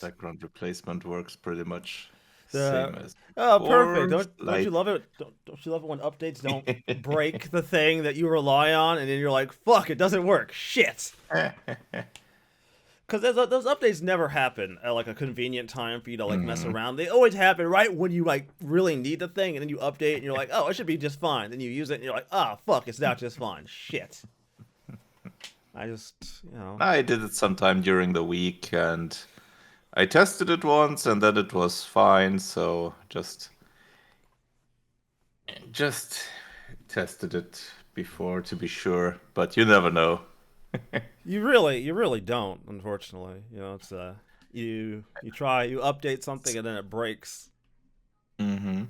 Background replacement works pretty much The same as Oh, perfect. before. Don't you Slight. love it? Don't you love it when updates don't break the thing that you rely on, and then you're like, fuck, it doesn't work. Shit. Because those updates never happen at like a convenient time for you to like mess Mhm. around. They always happen right when you like really need the thing, and then you update, and you're like, oh, it should be just fine. Then you use it, and you're like, ah, oh, fuck, it's not just fine. Shit. I just, you know. I did it sometime during the week, and I tested it once, and then it was fine. So just tested it before to be sure, but you never know. You really don't. Unfortunately, you know, it's you try, you update something, and then it breaks. hmm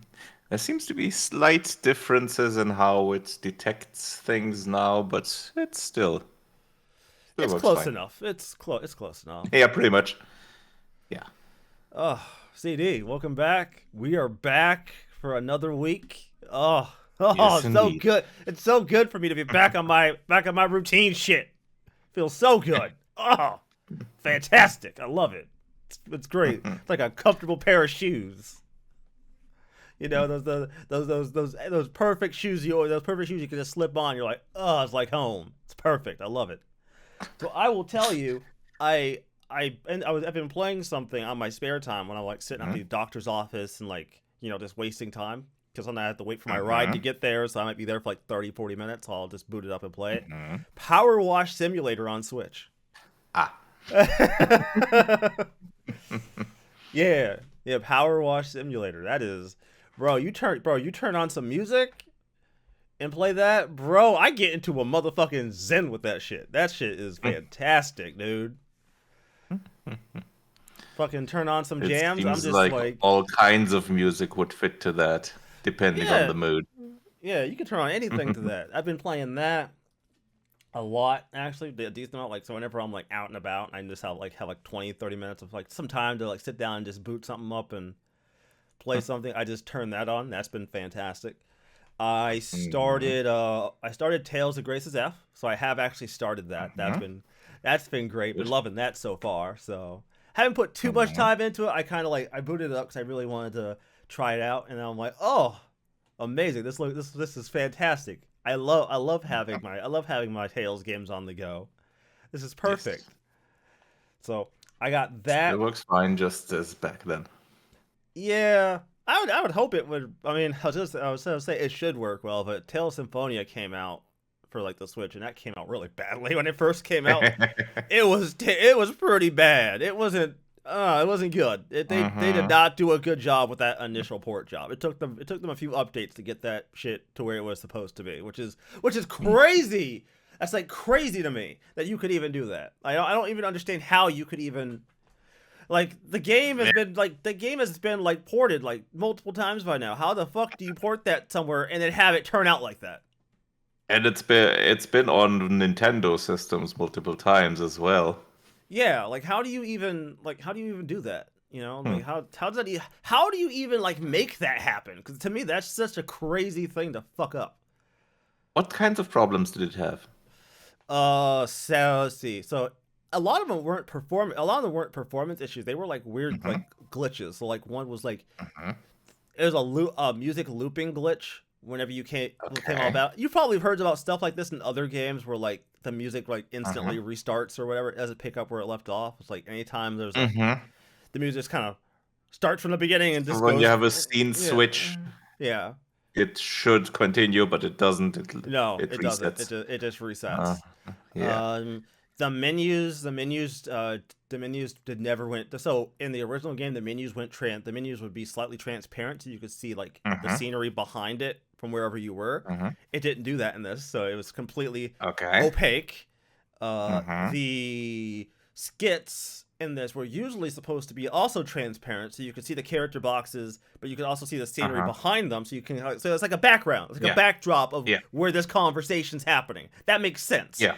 There seems to be slight differences in how it detects things now, but it's still It's works close fine. enough. It's close enough. Yeah, pretty much. Yeah. Oh, CD, welcome back. We are back for another week. Oh, Yes, it's so indeed. good. It's so good for me to be back on my routine shit. Feels so good. Oh, fantastic. I love it. It's great. It's like a comfortable pair of shoes. You know, those perfect shoes those perfect shoes you can just slip on. You're like, oh, it's like home. It's perfect. I love it. So I will tell you, I've been playing something on my spare time when I'm like sitting at the doctor's office and like just wasting time because sometimes I have to wait for my ride to Mm-hmm. get there, so I might be there for like 30, 40 minutes. So I'll just boot it up and play it. Mm-hmm. Power Wash Simulator on Switch. Ah. Yeah, yeah, Power Wash Simulator. That is, bro, you turn on some music and play that, bro. I get into a motherfucking zen with that shit. That shit is fantastic, dude. Fucking turn on some It jams. I'm seems just like like, all kinds of music would fit to that, depending on yeah, the mood. yeah. You can turn on anything to that. I've been playing that a lot actually, a decent amount. Like so, whenever I'm like out and about, I just have like 20, 30 minutes of like some time to like sit down and just boot something up and play something. I just turn that on. That's been fantastic. Mm-hmm. I started Tales of Grace's F, so I have actually started that. Mm-hmm. That's been great. Been Good. loving that so far. So haven't put too much Mm-hmm. time into it. I kind of like I booted it up because I really wanted to try it out, and I'm like, oh, amazing! This is fantastic. I love having my Tales games on the go. This is Yes. perfect. So I got Still that. works fine, just as back then. Yeah, I would hope it would. I mean, I was gonna say it should work well, but Tales Symphonia came out for like the Switch, and that came out really badly when it first came out. It was pretty bad. It wasn't good. They did Mm-hmm. not do a good job with that initial port job. It took them a few updates to get that shit to where it was supposed to be, which is crazy. That's like crazy to me that you could even do that. I don't even understand how you could even like the game has been like ported like multiple times by now. How the fuck do you port that somewhere and then have it turn out like that? And it's been on Nintendo systems multiple times as well. Yeah, like how do you even do that? You know, Hmm. like how do you even like make that happen? Because to me, that's such a crazy thing to fuck up. What kinds of problems did it have? So let's see. So a lot of them weren't perform. A lot of them weren't performance issues. They were like weird Mm-hmm. like glitches. So like one was like Mm-hmm. it was a music looping glitch. Whenever you came all Okay. about, you probably heard about stuff like this in other games where like the music like Mm-hmm. instantly restarts or whatever. It doesn't pick up where it left off. It's like anytime there's like Mm-hmm. the music just kind of starts from the beginning and So just when you goes. have a scene Yeah, switch, yeah. it should continue, but it doesn't. No, It it doesn't. It resets. just it just Uh, resets. yeah. Um, the menus did never went. So in the original game, the menus would be slightly transparent, so you could see like the Mm-hmm. scenery behind it from wherever you were. Mm-hmm. It didn't do that in this, so it was completely Okay. opaque. Mm-hmm. The skits in this were usually supposed to be also transparent, so you could see the character boxes, but you could also see the scenery Uh-huh. behind them, so you can. So it's like a background, it's like a Yeah. backdrop of Yeah. where this conversation's happening. That makes sense. Yeah.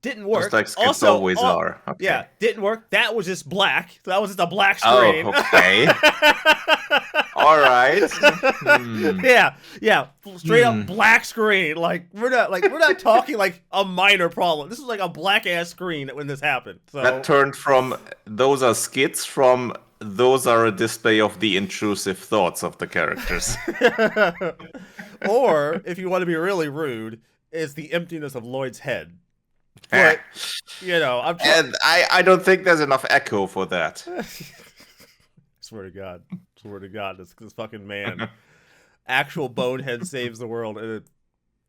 Didn't Just work. like skits Also, always are. yeah, Okay. didn't work. That was just black. So that was just a black Oh, screen. okay. All right. Hmm. Yeah, yeah, straight up Hmm. black screen. We're not talking like a minor problem. This is like a black ass screen when this happened. That So, turned from those are skits from those are a display of the intrusive thoughts of the characters. or if you want to be really rude, is the emptiness of Lloyd's head. But I'm trying. And I don't think there's enough echo for that. Swear to God, swear to God, this fucking man, actual bonehead saves the world, and it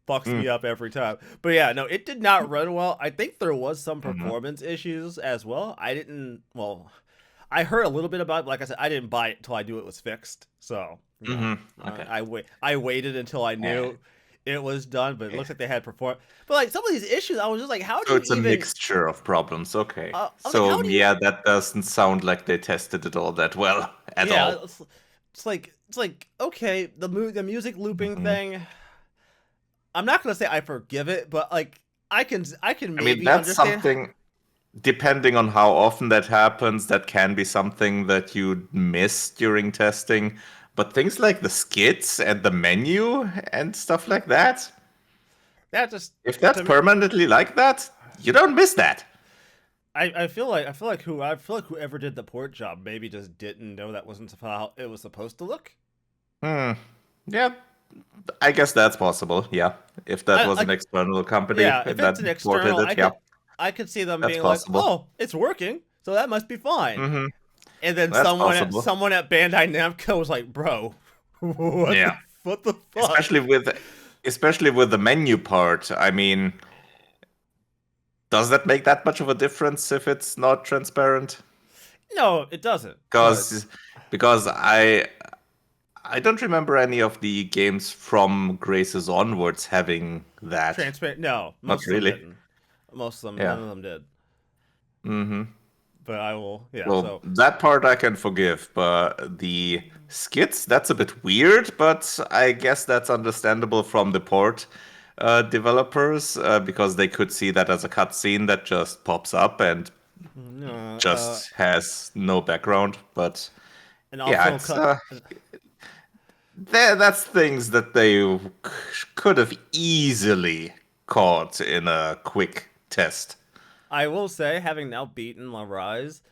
fucks Mm. me up every time. But yeah, no, it did not run well. I think there was some Mhm. performance issues as well. I didn't. Well, I heard a little bit about it. But like I said, I didn't buy it until I knew it was fixed. So Okay. I waited until I knew it was done. But it looks like they had perform. But like some of these issues, I was just like, how do So you it's a even? mixture of problems. Okay. I was like, how So do you? yeah, that doesn't sound like they tested it all that well at Yeah, all. it's like okay, the music looping Mhm. thing. I'm not gonna say I forgive it, but like I can I mean, maybe that's understand. something, depending on how often that happens, that can be something that you miss during testing. But things like the skits and the menu and stuff like that, That just if that's to me, permanently like that, you don't miss that. I feel like whoever did the port job maybe just didn't know that wasn't how it was supposed to look. Hmm. Yeah, I guess that's possible. Yeah. If that was I an external company Yeah, if that it's an ported external, it, yeah, I could see them that's being like, possible. oh, it's working, so that must be fine. Mm-hmm. And then That's someone at possible. someone at Bandai Namco was like, bro, what the Yeah. what the fuck? Especially with the menu part. I mean, does that make that much of a difference if it's not transparent? No, it doesn't. But Because because I don't remember any of the games from Graces onwards having that. transparent. No, Not most of them really. didn't. Most of them, none Yeah. of them did. Mm-hmm. But I will. Yeah. Well, So that part I can forgive, but the skits, that's a bit weird, but I guess that's understandable from the port developers because they could see that as a cutscene that just pops up and no. just has no background. But And yeah, also it's cut. that's things that they could have easily caught in a quick test. I will say, having now beaten La Rise,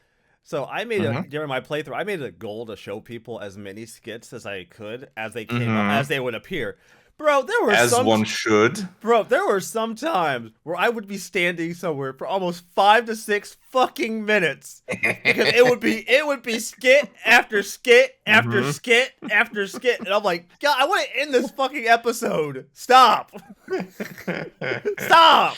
so I made a Mm-hmm. during my playthrough, I made it a goal to show people as many skits as I could as they came up, Mm-hmm. as they would appear. Bro, As one should. there were some times where I would be standing somewhere for almost 5 to 6 fucking minutes because it would be skit after skit after Mm-hmm. skit after skit, and I'm like, God, I want to end this fucking episode. Stop, stop.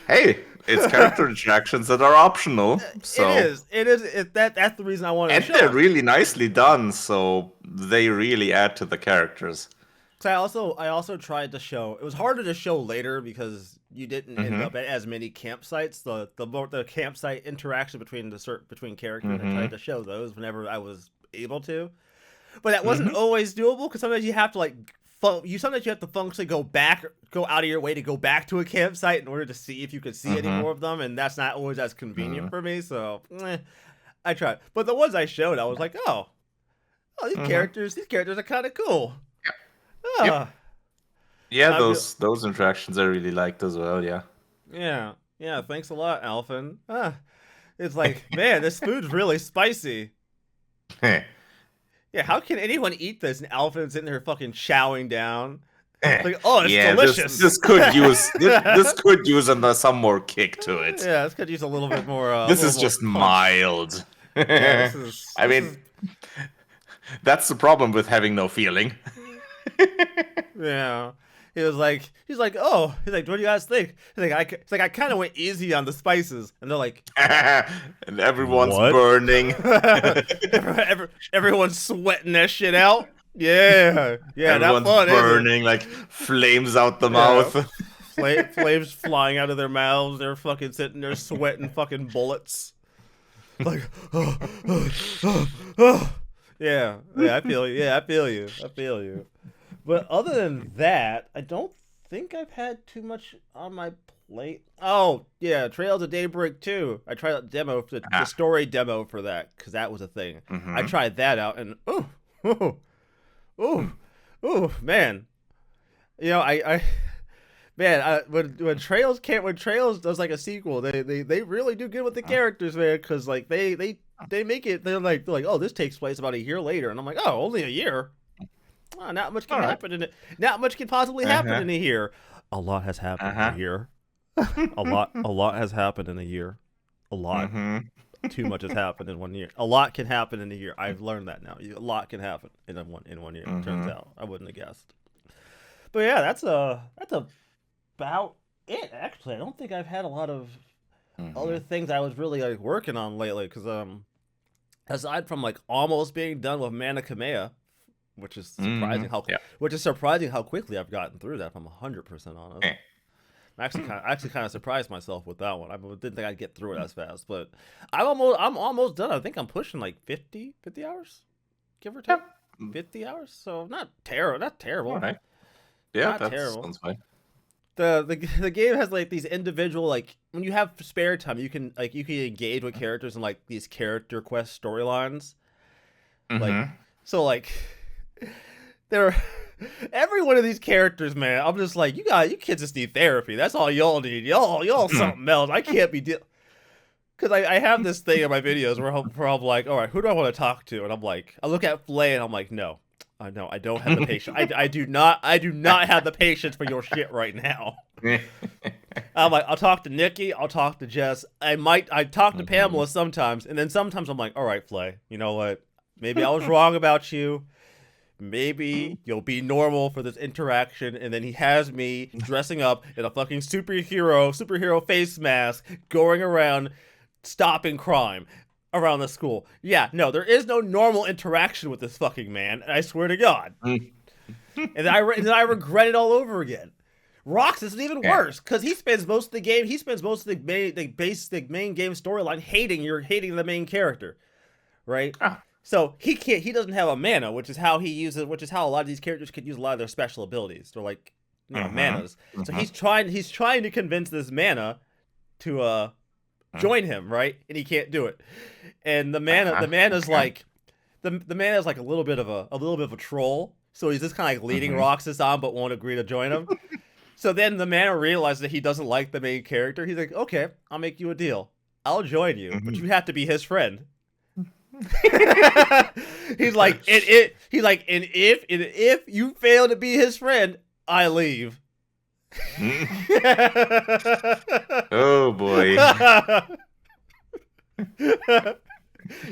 Hey, it's character interactions that are optional, It so is. It is. That's the reason I wanted to and show they're them. really nicely done, so they really add to the characters. So I also tried to show. It was harder to show later because you didn't end Mm-hmm. up at as many campsites. The campsite interaction between characters. I Mm-hmm. tried to show those whenever I was able to, but that wasn't Mm-hmm. always doable because sometimes you have to sometimes you have to functionally go out of your way to go back to a campsite in order to see if you could see any Mm-hmm. more of them, and that's not always as convenient Mm-hmm. for me. So I tried, but the ones I showed, I was like, oh, Mm-hmm. these characters are kind of cool. Yep. Ah, Yeah, I feel, those interactions I really liked as well, yeah. yeah, yeah. Thanks a lot, Alphen. It's like, man, this food's really spicy. Yeah, how can anyone eat this? And Alphen's in there fucking chowing down. Like, oh, it's Yeah, delicious. this could use some more kick to it. Yeah, this could use a This little is more just punch. mild. Yeah, I mean, that's the problem with having no feeling. yeah. He's like, what do you guys think? I kind of went easy on the spices, and they're like, And everyone's what? burning. Everyone's sweating that shit out. Yeah, yeah, not Everyone's fun, is it? burning, like flames out the Yeah, mouth. flames flying out of their mouths. They're fucking sitting there sweating fucking bullets. Like, yeah, yeah, I feel you. Yeah, I feel you. I feel you. But other than that, I don't think I've had too much on my Late. Oh yeah, Trails of Daybreak 2. I tried out the Ah. story demo for that because that was a thing. I Mm-hmm. tried that out and ooh, ooh, ooh, man. You know, I man, when Trails does like a sequel, they really do good with the characters, man. Because like they make it. They're like, oh, this takes place about a year later, and I'm like, oh, only a year. Oh, not much can All right. happen in it. Not much can possibly happen Uh-huh. in a year. A lot has happened in a Uh-huh. year. A lot has happened in a year. A lot. Mm-hmm. Too much has happened in one year. A lot can happen in a year. I've learned that now. A lot can happen in one year. Turns Mm-hmm. out I wouldn't have guessed. But yeah, that's about it. Actually, I don't think I've had a lot of other Mm-hmm. things I was really like working on lately. Because aside from like almost being done with Mana Kamea, which is Mm-hmm. surprising how Yeah. quickly I've gotten through that. If I'm 100% honest. Eh. I actually kind of surprised myself with that one. I didn't think I'd get through it as fast, but I'm almost done. I think I'm pushing like 50 hours, give or Yeah. take 50 hours. So not All terrible, right. Yeah, not that terrible. sounds fine. The game has like these individual like when you have spare time, you can engage with characters in like these character quest storylines. Like Mm-hmm. so like there every one of these characters, man, I'm just like, you kids just need therapy. That's all y'all need. Y'all something else. I can't be because I have this thing in my videos where I'm like, all right, who do I want to talk to? And I'm like, I look at Flay and I'm like, no, I know I don't have the patience. I do not have the patience for your shit right now. I'm like, I'll talk to Nikki, I'll talk to Jess. I talk to Mm-hmm. Pamela sometimes, and then sometimes I'm like, all right, Flay, you know what? Maybe I was wrong about you. Maybe you'll be normal for this interaction. And then he has me dressing up in a fucking superhero face mask, going around stopping crime around the school. Yeah, no, there is no normal interaction with this fucking man. I swear to God. And then I regret it all over again. Rox is even Yeah. worse because he spends most of the game. He spends most of the main game storyline hating the main character, right? Ah. So he can't. He doesn't have a mana, which is how he uses. Which is how a lot of these characters could use a lot of their special abilities. They're like, Mm-hmm. manas. So Mm-hmm. he's trying to convince this mana to join him, right? And he can't do it. And the Uh-huh. mana's Okay. like the mana's like a little bit of a troll. So he's just kind of like leading Mm-hmm. Roxas on, but won't agree to join him. So then the mana realizes that he doesn't like the main character. He's like, okay, I'll make you a deal. I'll join you, but Mm-hmm. you have to be his friend. He's like, and if you fail to be his friend, I leave. Oh boy.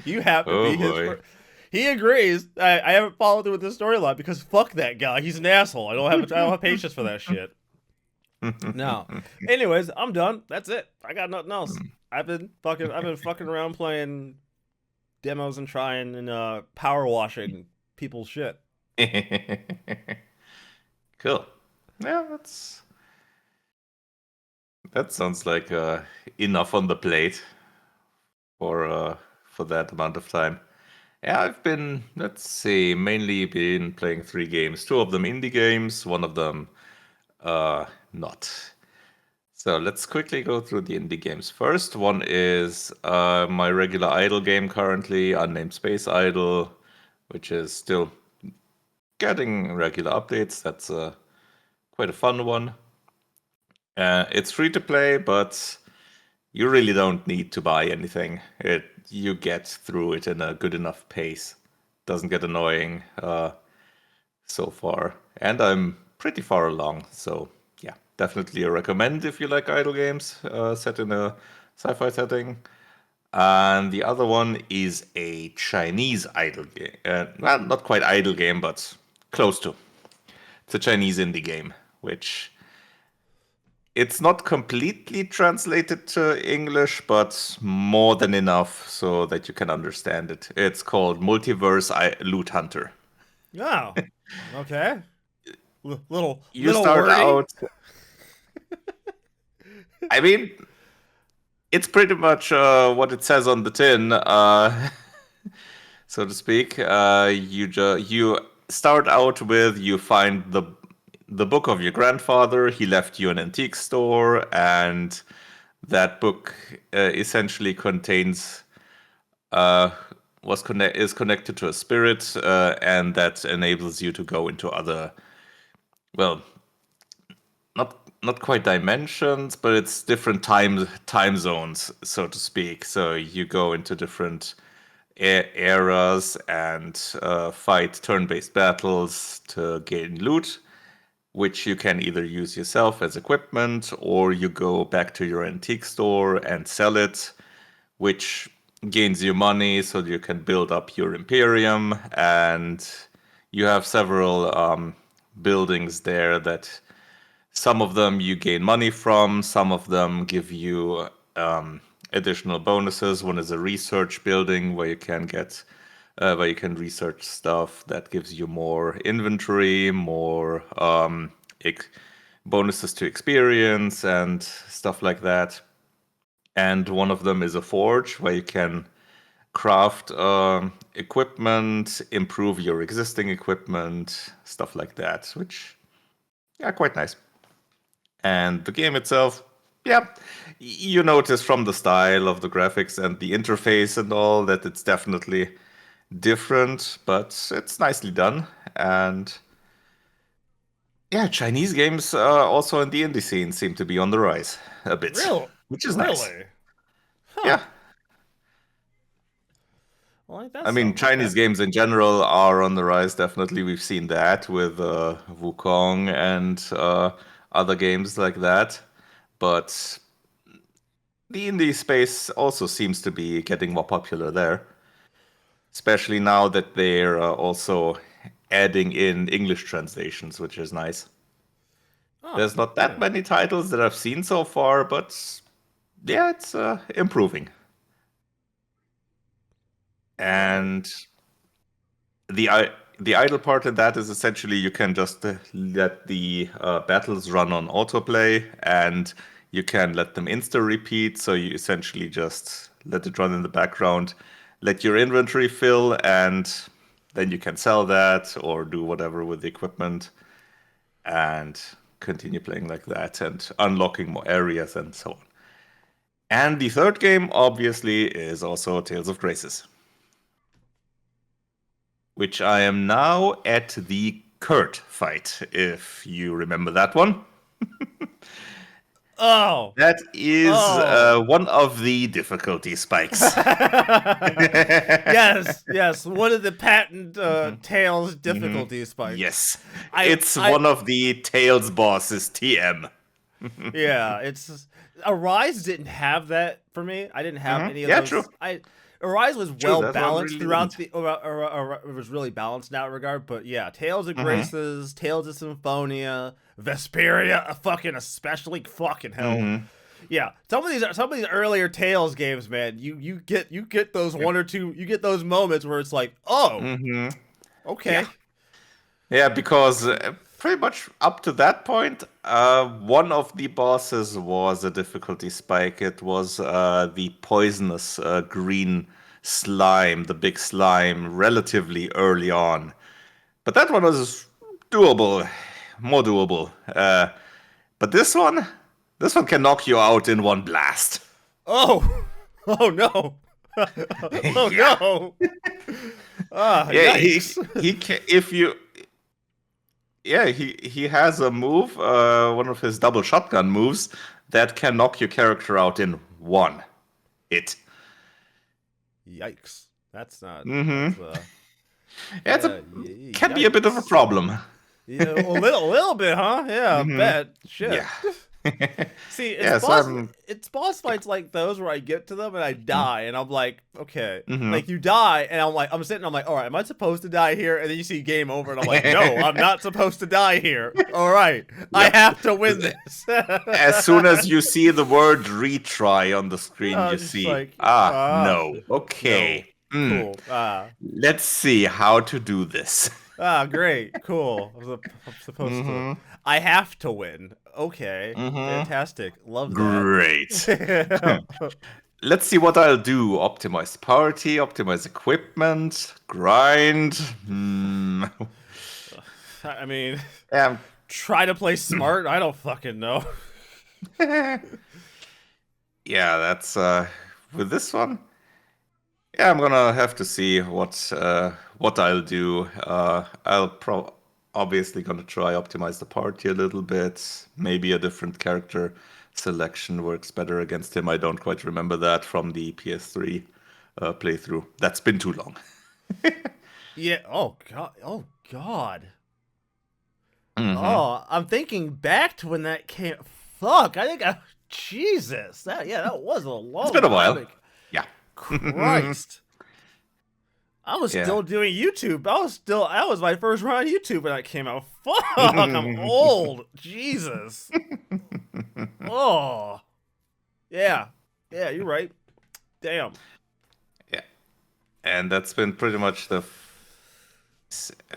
You have to Oh be his boy. friend. He agrees. I haven't followed through with this storyline because fuck that guy. He's an asshole. I don't have patience for that shit. No. Anyways, I'm done. That's it. I got nothing else. I've been fucking around playing demos and trying and power washing people's shit. Cool. Yeah, that sounds like enough on the plate for that amount of time. Yeah, I've been, let's see, mainly been playing three games. Two of them indie games, one of them not. So let's quickly go through the indie games. First one is my regular idle game currently, Unnamed Space Idol, which is still getting regular updates. That's quite a fun one. It's free to play, but you really don't need to buy anything. You get through it in a good enough pace. Doesn't get annoying so far, and I'm pretty far along. So yeah, definitely a recommend if you like idle games set in a sci-fi setting. And the other one is a Chinese idle game. Well, not quite idle game, but close to. It's a Chinese indie game, which it's not completely translated to English, but more than enough so that you can understand it. It's called Loot Hunter. Oh, okay. You Little start wordy. out, I mean, it's pretty much what it says on the tin, so to speak. You start out with you find the book of your grandfather. He left you an antique store, and that book essentially contains uh, is connected to a spirit, and that enables you to go into other, well, not quite dimensions, but it's different time zones, so to speak. So you go into different eras and fight turn-based battles to gain loot, which you can either use yourself as equipment or you go back to your antique store and sell it, which gains you money so you can build up your imperium. And you have several buildings there that some of them you gain money from, some of them give you additional bonuses. One is a research building where you can research stuff that gives you more inventory, more bonuses to experience and stuff like that. And one of them is a forge where you can craft equipment, improve your existing equipment, stuff like that, which, yeah, quite nice. And the game itself, yeah, you notice from the style of the graphics and the interface and all that it's definitely different, but it's nicely done. And yeah, Chinese games also in the indie scene seem to be on the rise a bit, Real, which is nice. really, huh? Yeah, Well, ain't that I mean, something? Okay. Chinese games in general are on the rise. Definitely, we've seen that with Wukong and other games like that. But the indie space also seems to be getting more popular there, especially now that they're also adding in English translations, which is nice. Oh, There's not that yeah. many titles that I've seen so far, but yeah, it's improving. All right. And the i the idle part in that is essentially you can just let the battles run on autoplay, and you can let them insta repeat. So you essentially just let it run in the background, let your inventory fill, and then you can sell that or do whatever with the equipment and continue playing like that and unlocking more areas and so on. And the third game, obviously, is also Tales of Graces, which I am now at the Kurt fight, if you remember that one. Oh, That is oh. one of the difficulty spikes. Yes, yes. One of the patent Tails difficulty spikes. Yes, I, it's I, one of the Tails bosses, TM. yeah. It's Arise didn't have that for me. I didn't have any of Yeah, true. those. Arise was True, well that one balanced really throughout didn't. the. It was really balanced in that regard. But yeah, Tales of Hmm. Graces, Tales of Symphonia, Vesperia, fucking especially fucking hell. Hmm. Yeah, some of these earlier Tales games, man, you get those one or two, you get those moments where it's like, oh, Hmm. Yeah. okay. Yeah, because pretty much up to that point, one of the bosses was a difficulty spike. It was the poisonous green slime, the big slime, relatively early on. But that one was doable, more doable. But this one can knock you out in one blast. Oh, oh no, oh Yeah, no. Ah, yeah. yikes. He can, if you yeah, he has a move, one of his double shotgun moves that can knock your character out in one hit. Yikes. That's not. Mm-hmm. That's Yeah, can be a bit of a yikes. problem. Yeah, a little bit, huh? Yeah, I Mm-hmm. bet. Yeah. Shit. See, Yeah, so I'm. it's boss fights like those where I get to them and I die and I'm like, okay. Mm-hmm. Like you die and I'm sitting, I'm like, all right, am I supposed to die here? And then you see game over and I'm like, no, I'm not supposed to die here. All right, I Yep. have to win this. As soon as you see the word retry on the screen, you Just see, like, no. no, Okay. cool, Let's see how to do this. great, cool. I'm supposed to. Mm-hmm. I have to win. Okay, Mm-hmm. fantastic. Love that. Great. Let's see what I'll do. Optimize party, optimize equipment, grind. I mean, Yeah, Try to play smart. I don't fucking know. Yeah, that's with this one. Yeah, I'm gonna have to see what I'll do. Obviously gonna try optimize the party a little bit. Maybe a different character selection works better against him. I don't quite remember that from the PS3 playthrough. That's been too long. Yeah. Oh god. Oh god. Hmm. Oh, I'm thinking back to when that came. Fuck. Jesus. That was a It's long been a time while. ago. Yeah. Christ. I was Yeah. still doing YouTube. That was my first run on YouTube when that came out. Fuck, I'm old. Jesus. Oh. Yeah. Yeah, you're right. Damn. Yeah. And that's been pretty much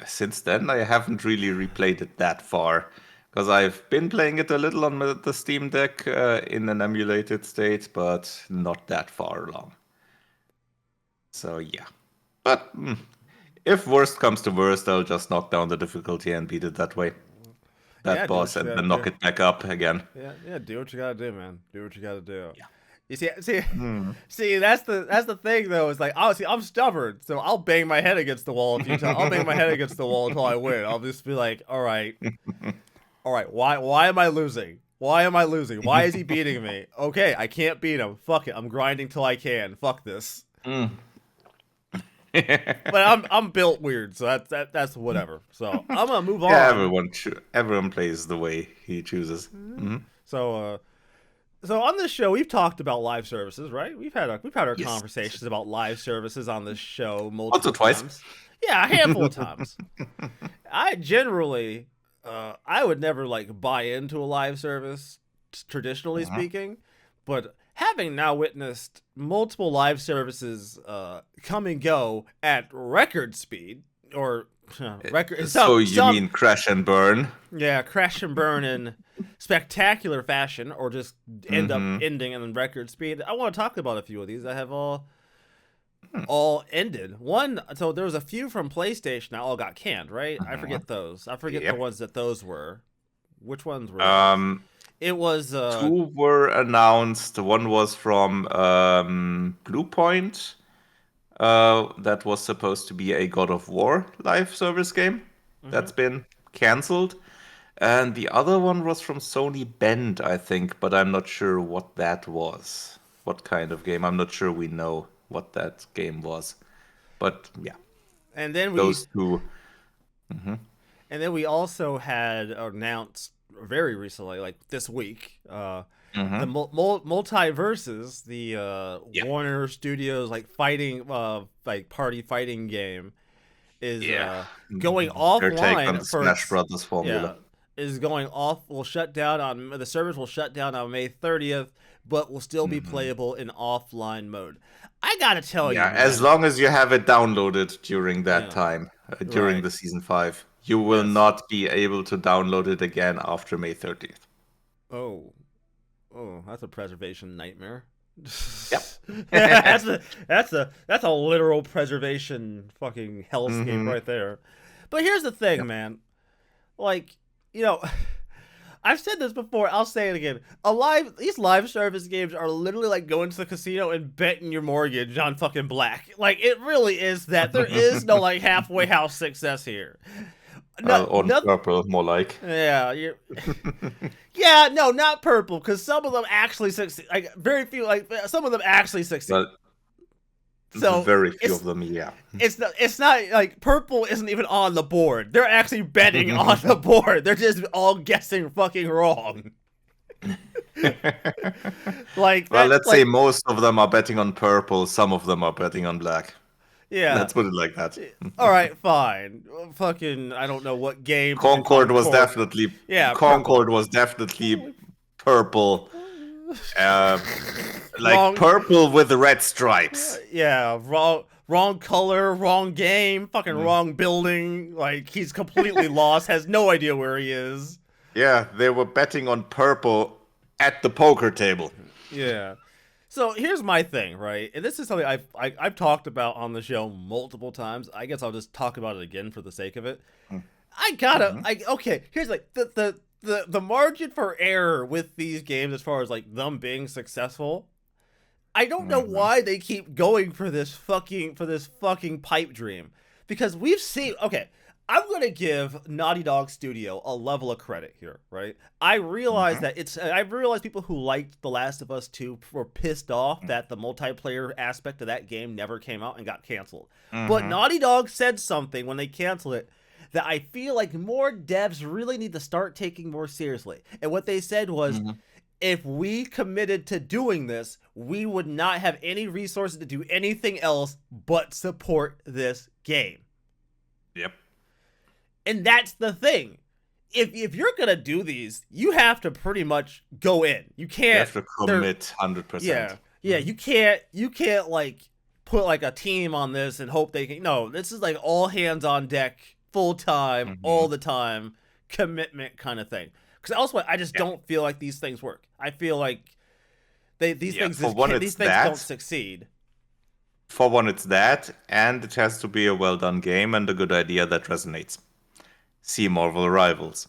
since then, I haven't really replayed it that far because I've been playing it a little on the Steam Deck in an emulated state, but not that far along. So yeah, but if worst comes to worst, I'll just knock down the difficulty and beat it that way. Yeah, That do what boss, you and gotta then do. knock it back up again. Yeah, do what you gotta do, man. Do what you gotta do. Yeah. You see, Hmm. see. That's the thing, though. Is like, honestly, I'm stubborn, so I'll bang my head against the wall a few times. I'll bang my head against the wall until I win. I'll just be like, all right. Why am I losing? Why am I losing? Why is he beating me? Okay, I can't beat him. Fuck it. I'm grinding till I can. Fuck this. Mm. But I'm built weird, so that's whatever. So I'm gonna move Yeah, on. everyone plays the way he chooses. Hmm. So so on this show, we've talked about live services, right? We've had our Yes, conversations about live services on this show once or multiple twice. times. Yeah, a handful of times. I generally, I would never like buy into a live service, traditionally Mhm. speaking, but having now witnessed multiple live services come and go at record speed, or record So you some mean crash and burn? yeah, crash and burn in spectacular fashion, or just end up Hmm. ending in record speed. I want to talk about a few of these that have all ended. One, so there was a few from PlayStation that all got canned, right? I Hmm. forget those. I forget the Yep. ones that those were. Which ones were those? Um, It was Two were announced. One was from Blue Point. That was supposed to be a God of War live service game. mhm. That's been cancelled. And the other one was from Sony Bend, I think, but I'm not sure what that was. What kind of game? I'm not sure we know what that game was. But yeah, and then we those 2. Hmm. and then we also had announced very recently, like this week, the Hmm. multiverses, the Yeah. Warner Studios like fighting, like party fighting game is Yeah. going Their take on offline the for Smash Brothers yeah, formula. is going off. Will shut down on the servers will shut down on May 30th, but will still be Hmm. playable in offline mode. I gotta tell you, Yeah, as man. long as you have it downloaded during that Yeah, time, during right. the season 5, you will Yes. not be able to download it again after May 30th. Oh, oh, that's a preservation nightmare. Yep. That's a literal preservation fucking hellscape Hmm. right there. But here's the thing, Yep. man. Like, you know, I've said this before. I'll say it again. These live service games are literally like going to the casino and betting your mortgage on fucking black. Like, it really is that. There is no like halfway house success here. No, On no, purple, more like. yeah, you're. Yeah, no, not purple, because some of them actually succeed. Like very few, like some of them actually succeed. Well, So very few it's of them, yeah. it's not like purple isn't even on the board. They're actually betting on the board. They're just all guessing fucking wrong. Like Well, that. let's say Like most of them are betting on purple, some of them are betting on black. yeah. Let's put it like that. All right, fine. Fucking, I don't know what game. Concord was Concord. definitely Yeah, purple. Concord was definitely purple. Uh, like Wrong. purple with the red stripes. Yeah, wrong color, wrong game, fucking Mm. wrong building. Like he's completely lost, has no idea where he is. Yeah, they were betting on purple at the poker table. Yeah. So here's my thing, right? And this is something I've talked about on the show multiple times. I guess I'll just talk about it again for the sake of it. I gotta, Hmm. okay. Here's like the margin for error with these games as far as like them being successful. I don't know Hmm. why they keep going for this fucking pipe dream, because we've seen. Okay, I'm gonna give Naughty Dog Studio a level of credit here, right? I realize Hmm. that it's. I've realized people who liked The Last of Us 2 were pissed off that the multiplayer aspect of that game never came out and got canceled. But Hmm. Naughty Dog said something when they canceled it that I feel like more devs really need to start taking more seriously. And what they said was, Hmm. if we committed to doing this, we would not have any resources to do anything else but support this game. Yep. And that's the thing. If you're gonna do these, you have to pretty much go in. You You can't have to there commit 100%. yeah. Yeah, you can't like put like a team on this and hope they can. No, this is like all hands on deck, full time, Hmm. all the time, commitment kind of thing. Because also, I just Yeah. don't feel like these things work. I feel like these Yeah. things For just one, can't, it's these things don't that. succeed. For one, it's that, and it has to be a well done game and a good idea that resonates. See Marvel Rivals.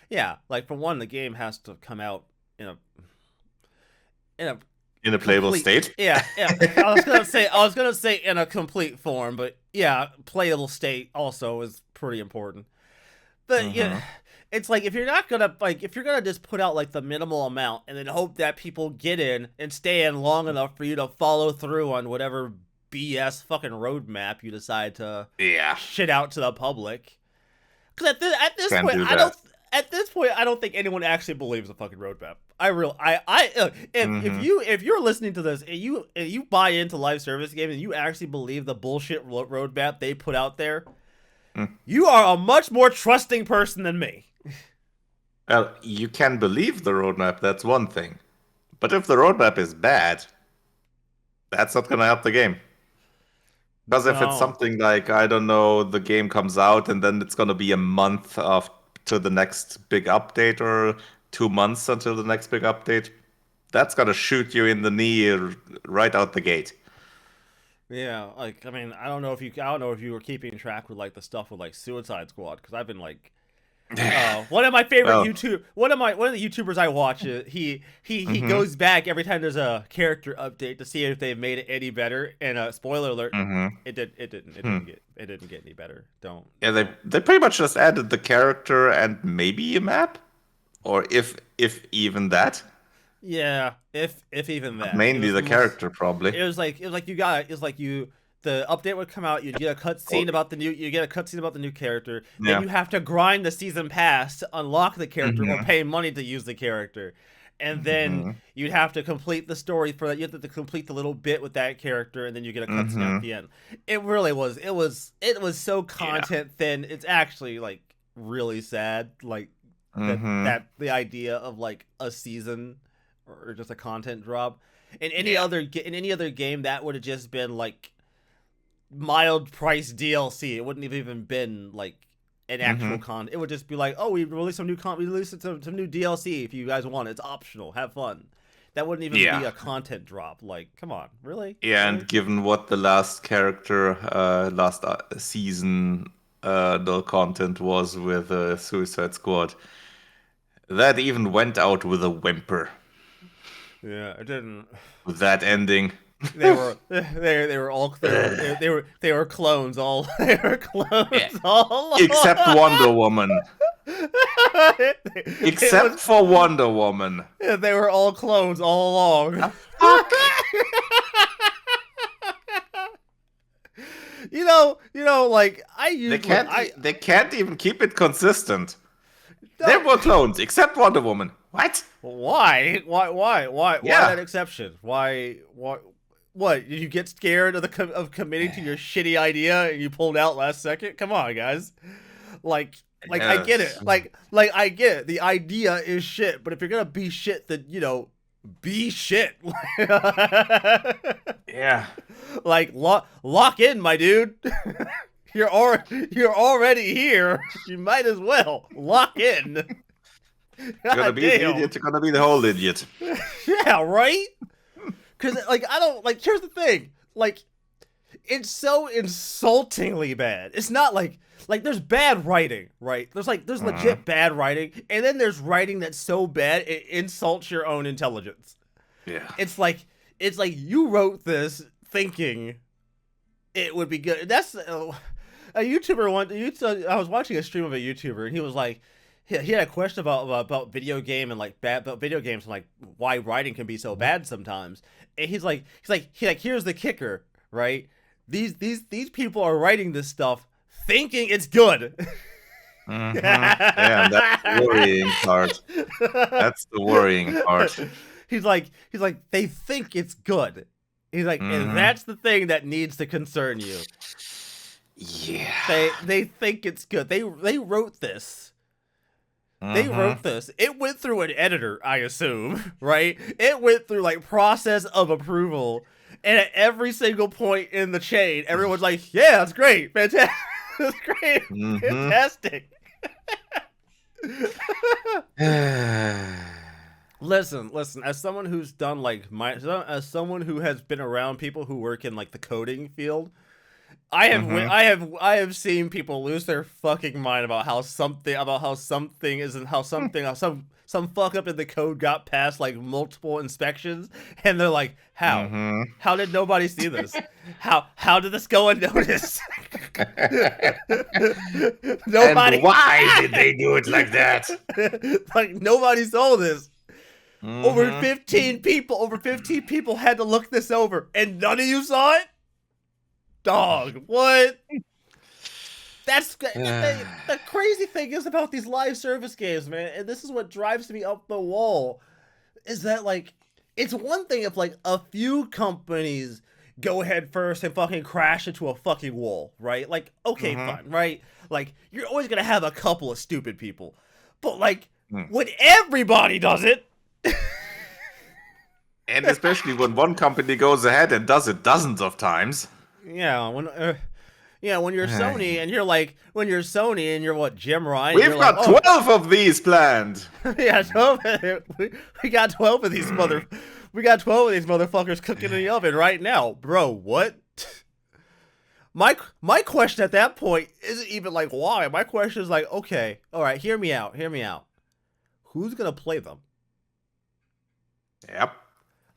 Yeah, like for one, the game has to come out in a In a playable complete. state. Yeah. I was gonna say in a complete form, but yeah, playable state also is pretty important. But yeah, Hmm. it's like if you're gonna just put out like the minimal amount and then hope that people get in and stay in long enough for you to follow through on whatever BS fucking roadmap you decide to Yeah. shit out to the public. Because at this Can point, do I don't. that. At this point, I don't think anyone actually believes the fucking roadmap. I if Hmm. you're listening to this and you buy into live service games and you actually believe the bullshit roadmap they put out there, you are a much more trusting person than me. Well, you can believe the roadmap, that's one thing. But if the roadmap is bad, that's not gonna help the game. Because if it's No. something like, I don't know, the game comes out and then it's gonna be a month of to the next big update or 2 months until the next big update, that's gonna shoot you in the knee right out the gate. Yeah, like I mean, I don't know if you were keeping track with like the stuff with like Suicide Squad, because I've been like one of my favorite Well, YouTube one of the YouTubers I watch, he mm-hmm, goes back every time there's a character update to see if they've made it any better. And spoiler alert, mm-hmm. it didn't get any better. Don't Yeah, they don't. they pretty much just added the character and maybe a map, or if even that, Yeah, if even but that, it mainly was the the most. character probably. It was like the update would come out, you'd get a Or, cutscene about the new you get a cutscene about the new character, then yeah. you have to grind the season pass to unlock the character or Mm-hmm. pay money to use the character. And then Mm-hmm. you'd have to complete the story for that. You have to complete the little bit with that character, and then you get a cutscene at Mm-hmm. the end. It really was. It was so Yeah. content thin. It's actually like really sad. Like that Mm-hmm. that the idea of like a season or just a content drop Yeah. in any other game, that would have just been like mild price DLC. It wouldn't have even been like an actual Mm-hmm. con. It would just be like, oh, we released we released some new DLC if you guys want it. It's optional. Have fun. That wouldn't even be Yeah. a content drop. Like, come on, really, Yeah, really? and given what the last character, last season, the content was with Suicide Squad, that even went out with a whimper Yeah, it didn't. with that ending. They were clones all they were Yeah. clones all Except Wonder along. Woman. It Except was for Wonder Woman. they were all clones all along. The fuck? Like They can't. I They can't even keep it consistent. They no. were clones, except Wonder Woman. What? Why Yeah. that exception? Why? What, did you get scared of of committing to your shitty idea and you pulled out last second? Come on, guys. Like, I get it. Yes. Like I get it. The idea is shit, but if you're gonna be shit, then be shit. Yeah. Like lock in, my dude. You're already here. You might as well lock in. You're gonna God be the damn. idiot. You're gonna be the whole idiot. Yeah, right. Because like I don't like. Here's the thing. Like it's so insultingly bad. It's not like there's bad writing, right? There's Mhm. legit bad writing, and then there's writing that's so bad it insults your own intelligence. Yeah. It's like you wrote this thinking it would be good. That's a YouTuber I was watching a stream of a YouTuber, and he was like, he had a question about video game and like bad about video games and like why writing can be so bad sometimes. And he's like here's the kicker, right? These people are writing this stuff thinking it's good. Yeah, and that's the worrying part. That's the worrying part. He's like they think it's good. He's like, and Hmm. that's the thing that needs to concern you. Yeah. They think it's good. They wrote this. They Hmm. wrote this. It went through an editor, I assume, right? It went through like process of approval, and at every single point in the chain, everyone's like, "Yeah, that's great, fantastic, that's great, Hmm. fantastic." Listen. As someone who's done like as someone who has been around people who work in like the coding field, Hmm. I have seen people lose their fucking mind about how something isn't how some fuck up in the code got past like multiple inspections, and they're like, Hmm. how did nobody see this? How did this go unnoticed? And Nobody why did they do it like that? like nobody saw this. Hmm. Over 15 people had to look this over, and none of you saw it. Dog, what? That's the crazy thing is about these live service games, man, and this is what drives me up the wall. Is that like it's one thing if like a few companies go ahead first and fucking crash into a fucking wall, right? Like, okay, Hmm. fine, right? Like you're always gonna have a couple of stupid people, but like when everybody does it, And especially when one company goes ahead and does it dozens of times. yeah, when you're Sony and you're like, when you're Sony and you're what, Jim Ryan, We've you're like, got oh, 12 of these planned. yeah, 12, we got 12 of these we got 12 of these motherfuckers cooking in the oven right now. Bro, what? My question at that point isn't even like why. My question is like, okay, all right, hear me out. Hear me out. Who's going to play them? Yep.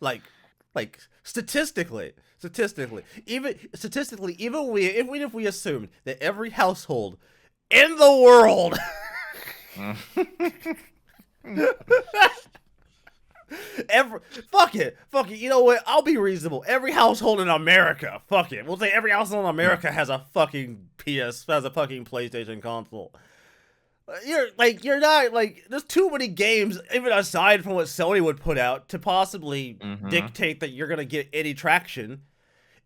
Like statistically, even if we assumed that every household in the world every fuck it. You know what? I'll be reasonable. Every household in America, fuck it. We'll say every household in America has a fucking PlayStation console. You're not like there's too many games even aside from what Sony would put out to possibly Hmm. dictate that you're gonna get any traction.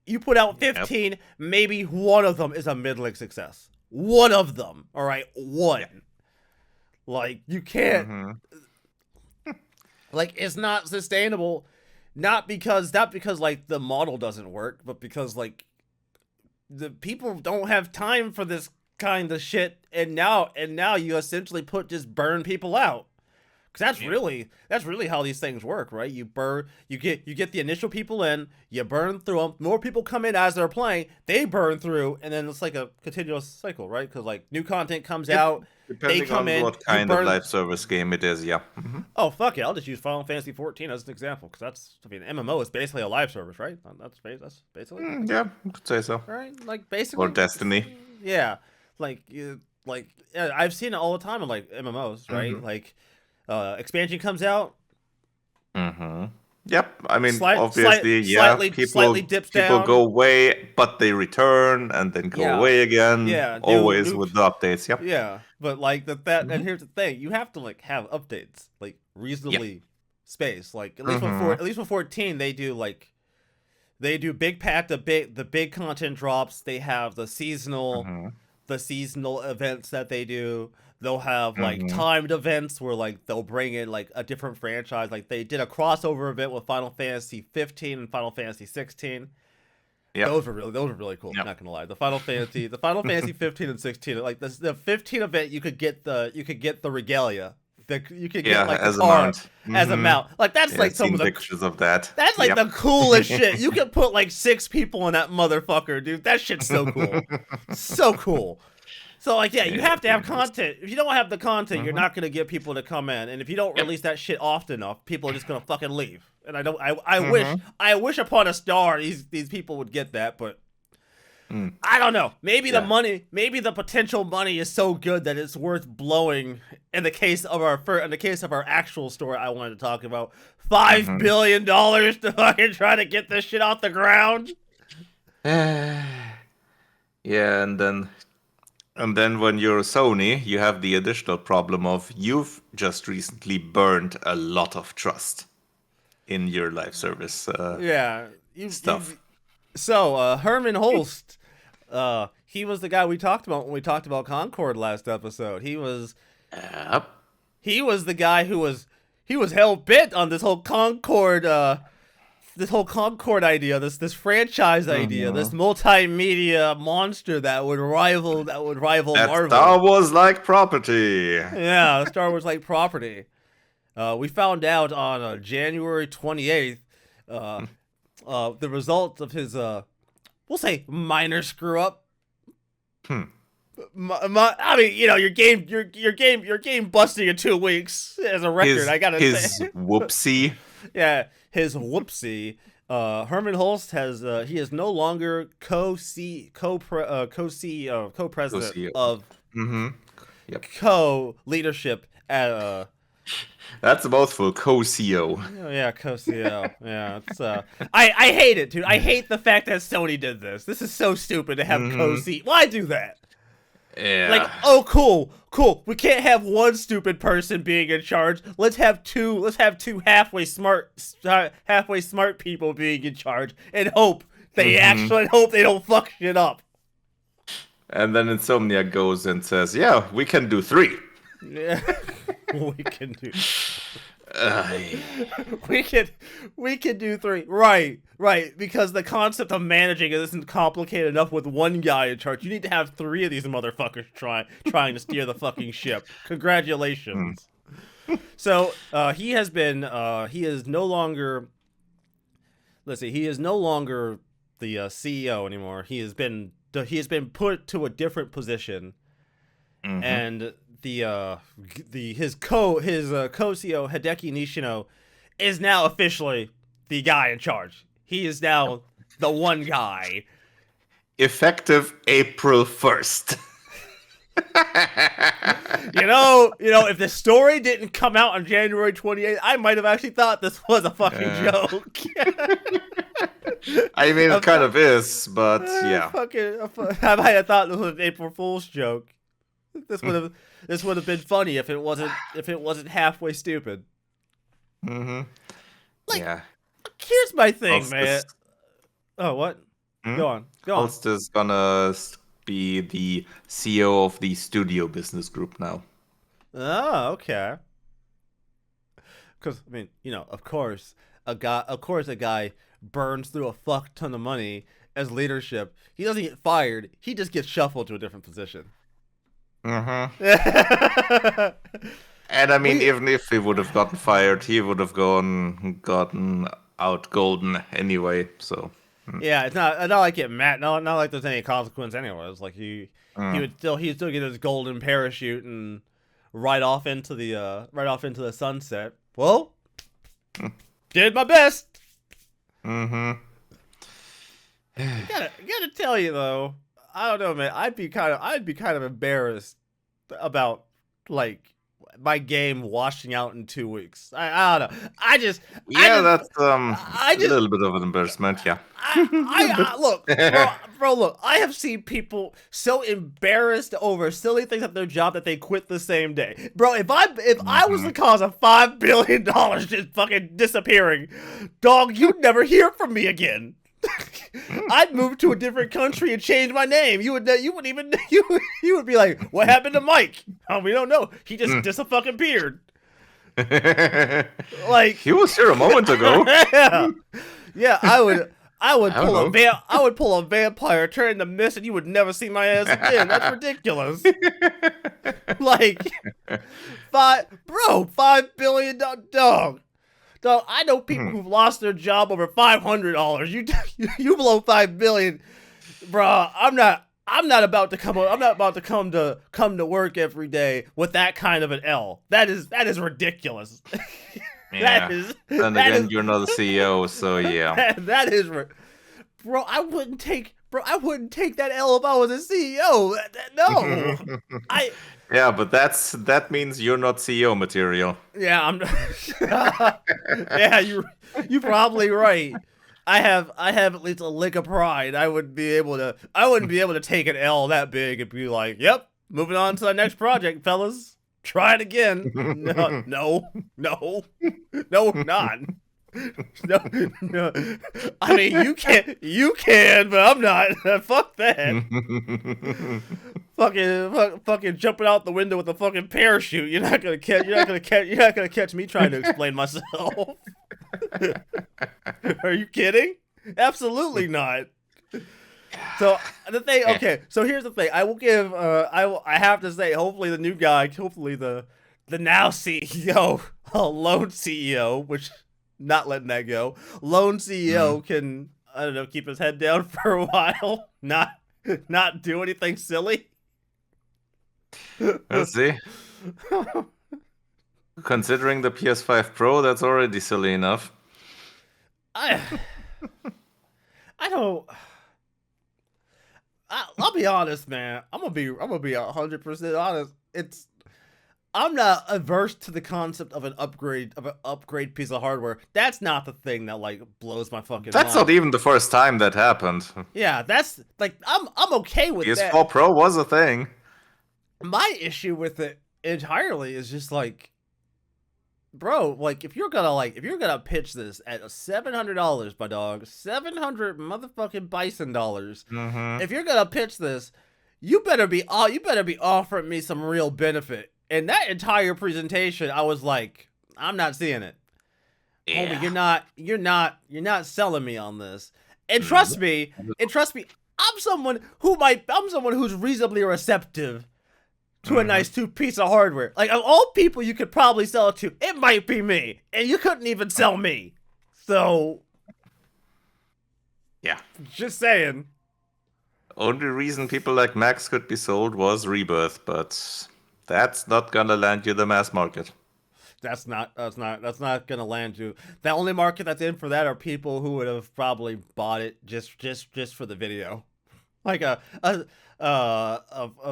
You put out Yep. 15, maybe one of them is a middling success. One of them, all right, Yeah. one. Like you can't Hmm. like it's not sustainable not because like the model doesn't work, but because like the people don't have time for this kind of shit, and now you essentially burn people out. Because Yep. that's really how these things work, right? You get the initial people in, you burn through them. More people come in as they're playing, they burn through, and then it's like a continuous cycle, right? Because like new content comes Yep. out, they Depending come on in, what you kind of burn. live service game it is, yeah. Oh fuck it, I'll just use Final Fantasy 14 as an example because MMO is basically a live service, right? That's basically Yeah, you could say so. right. Like Or basically, Destiny. yeah. Like yeah, I've seen it all the time in like MMOs, right? Hmm. Like expansion comes out, Hmm. Yep. I mean, obviously, yeah. slightly dips People down. go away, but they return and then go Yeah, away again. yeah, Always with the updates. Yep. yeah. But like that, and Hmm. here's the thing: you have to like have updates like Yep. reasonably spaced. Like Hmm. at least with 14, they do big pack the big content drops. They have Hmm. the seasonal events that they do. They'll have like Hmm. timed events where like they'll bring in like a different franchise. Like they did a crossover event with Final Fantasy 15 and Final Fantasy 16. Yep. Those were really cool. Yep. Not gonna lie, the Final Fantasy 15 and 16. Like the 15 event, you could get the regalia you could get Yeah, like the as a car mount. as a mount. Like that's Yeah, like I've some seen of the pictures of that. that's like Yep. the coolest shit. You could put like 6 people in that motherfucker, dude. That shit's so cool. So cool. So like yeah, you Yeah, have to have pretty nice. content. If you don't have the content, you're Mhm. not gonna get people to come in. And if you don't Yep. release that shit often enough, people are just gonna fucking leave. And I don't I wish Mhm. I wish upon a star these people would get that, but Mm. I don't know. Maybe the Yeah. money, maybe the potential money is so good that it's worth blowing. In the case of our actual story, I wanted to talk about Mhm. $5 billion to fucking try to get this shit off the ground. Yeah, and then when you're Sony, you have the additional problem of you've just recently burned a lot of trust in your live service Yeah, stuff. so Herman Holst, he was the guy we talked about when we talked about Concord last episode. Yep. He was the guy he was hell bent on this whole Concord idea, this franchise idea, this Mhm. multimedia monster that would rival That Marvel. Star Wars like property. Yeah, Star Wars like property. We found out on January 28th the result of his we'll say minor screw up. Hmm. I mean, you know, your game busting in 2 weeks as a record. I gotta His say, whoopsie. yeah, his whoopsie. Herman Holst he is no longer Go co-president see it. of Mm-hmm. Yep. co-leadership at That's a mouthful. Co-CEO. oh, yeah, co-CEO. Yeah, it's I hate it, dude. I hate the fact that Sony did this. This is so stupid to have Mm-hmm. co-CEO. Why do that? Like, Yeah. oh, cool. We can't have one stupid person being in charge. Let's have two. Let's have two halfway smart people being in charge, and hope Mm-hmm. they don't fuck shit up. And then Insomnia goes and says, "Yeah, we can do 3." Yeah, we can do. Aye. We can do 3. Right. Because the concept of managing it isn't complicated enough with one guy in charge. You need to have 3 of these motherfuckers trying to steer the fucking ship. Hmm. Congratulations. So he is no longer. Let's see. He is no longer the CEO anymore. He has been put to a different position, Mm-hmm. and his co-CEO Hideki Nishino is now officially the guy in charge. He is now the one guy. Effective April 1st. If the story didn't come out on January 28th, I might have actually thought this was a fucking joke. I mean, it kind of is, but yeah. I might have thought this was an April Fool's joke. This would have been funny if it wasn't halfway stupid. Mm-hmm. Like, Yeah. here's my thing, Holst man. is, Oh, what? hmm? Go on. Holst is gonna be the CEO of the studio business group now. Oh, okay. Because I mean, of course, a guy burns through a fuck ton of money as leadership. He doesn't get fired. He just gets shuffled to a different position. Mm-hmm. And I mean, even if he would have gotten fired, he would have gotten out golden anyway. So. Yeah, it's not like it Matt. Not like there's any consequence anyways. Like he'd still get his golden parachute and ride off into the sunset. Well, did my best. Mm-hmm. Gotta tell you though, I don't know, man. I'd be kind of embarrassed about like my game washing out in 2 weeks. I don't know. Yeah, that's I a just little bit of an embarrassment. Yeah. look, bro, look. I have seen people so embarrassed over silly things at their job that they quit the same day, bro. If I was the cause of $5 billion just fucking disappearing, dog, you'd never hear from me again. I'd move to a different country and change my name. You would even you would be like, what happened to Mike? Oh, we don't know. He just disappeared. Like He was here a moment ago. yeah, I I don't know. I would pull a vampire, turn into mist, and you would never see my ass again. That's ridiculous. Like $5 billion dog. Dog, I know people Hmm. who've lost their job over $500. You blow $5 billion, bro. I'm not about to come to work every day with that kind of an L. That is ridiculous. Yeah. Then that again, is you're not a CEO, so yeah. that is bro. I wouldn't take that L if I was a CEO. No, I Yeah, but that means you're not CEO material. yeah I'm yeah you probably right. I have at least a lick of pride. I wouldn't be able to take an L that big and be like, yep, moving on to the next project, fellas. Try it again. No, no, no, no, not. No, no. I mean, you can, but I'm not. Fuck that. Fucking jumping out the window with a fucking parachute. You're not gonna catch me trying to explain myself. Are you kidding? Absolutely not. So the thing, okay. So here's the thing. I will give. I have to say, hopefully the new guy, hopefully the now CEO, lone CEO, which not letting that go. Lone CEO Mhm. can, I don't know, keep his head down for a while, not do anything silly. We'll see. Considering the PS5 Pro, that's already silly enough. I I don't. I'll be honest, man. I'm gonna be 100% honest. I'm not averse to the concept of an upgrade piece of hardware. That's not the thing that like blows my fucking That's mind. not even the first time that happened. Yeah, that's like I'm okay with that. PS4 Pro was a thing. My issue with it entirely is just like, bro, like if you're gonna pitch this at $700, my dog, 700 motherfucking bison dollars. Hmm. If you're gonna pitch this, you better be offering me some real benefit. And that entire presentation, I was like, I'm not seeing it. Homie, Yeah. you're not selling me on this. Mhm. And trust me, I'm someone who's reasonably receptive to a Mhm. nice two piece of hardware. Like of all people you could probably sell it to, it might be me. And you couldn't even sell me. So Yeah. just saying. Only reason people like Max could be sold was Rebirth, but that's not gonna land you the mass market. That's not gonna land you. The only market that's in for that are people who would have probably bought it just for the video. Like a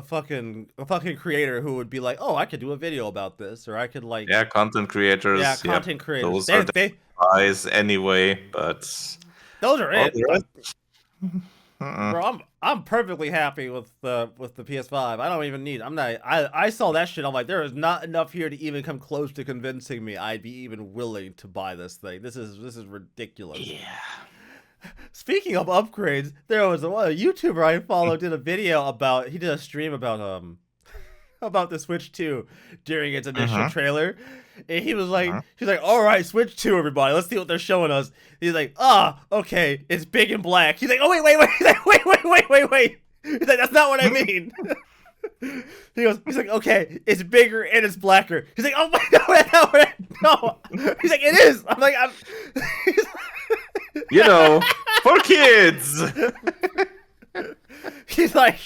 fucking creator who would be like, oh, I could do a video about this, or I could like, Yeah, content yeah, creators, yep. content creators. Those are the They guys anyway, but those are all it. the rest. Uh-uh. Bro, I'm perfectly happy with the PS5. I don't even need. I'm not. I saw that shit. I'm like, there is not enough here to even come close to convincing me I'd be even willing to buy this thing. This is ridiculous. Yeah. Speaking of upgrades, there was a YouTuber I followed did a video about. He did a stream about the Switch 2 during its initial Uh-huh. trailer. And Uh-huh. he's like, all right, Switch 2, everybody. Let's see what they're showing us. He's like, okay, it's big and black. He's like, oh, wait. He's like, wait. He's like, that's not what I mean. He's like, okay, it's bigger and it's blacker. He's like, oh, wait, no. He's like, it is. I'm like, You know, for kids. He's like,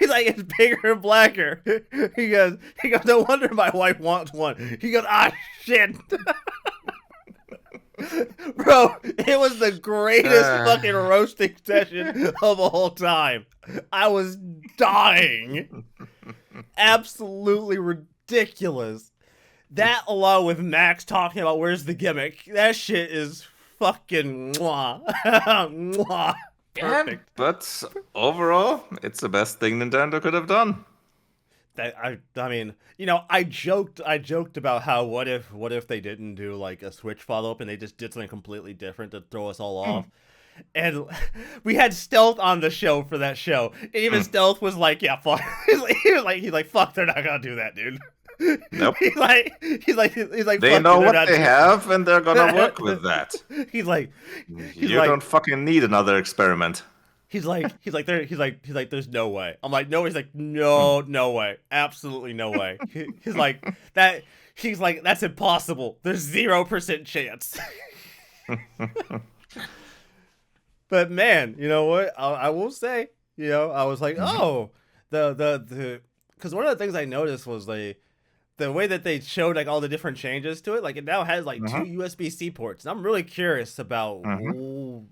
it's bigger and blacker. He goes, no wonder my wife wants one. He goes, shit. Bro, it was the greatest fucking roasting session of all time. I was dying. Absolutely ridiculous. That along with Max talking about where's the gimmick. That shit is fucking mwah. Mwah. Yeah, Perfect. but overall, it's the best thing Nintendo could have done. I mean, you know, I joked about how what if they didn't do like a Switch follow up and they just did something completely different to throw us all off. And we had Stealth on the show for that show. And even Stealth was like, yeah, fuck. He's like, fuck, they're not gonna do that, dude. Nope. he's like, They fuck you. know They're what not they doing. have, and they're gonna work with that. he's like, he's You like, don't fucking need another experiment. he's like, there's no way. I'm like, no. He's like, Hmm. no, no way, absolutely no way. He's like that. He's like, that's impossible. There's 0% chance. But man, you know what? I will say, I was like, Mhm. oh, the because one of the things I noticed was the way that they showed like all the different changes to it. Like it now has like two Mhm. USB-C ports. And I'm really curious about. Mhm.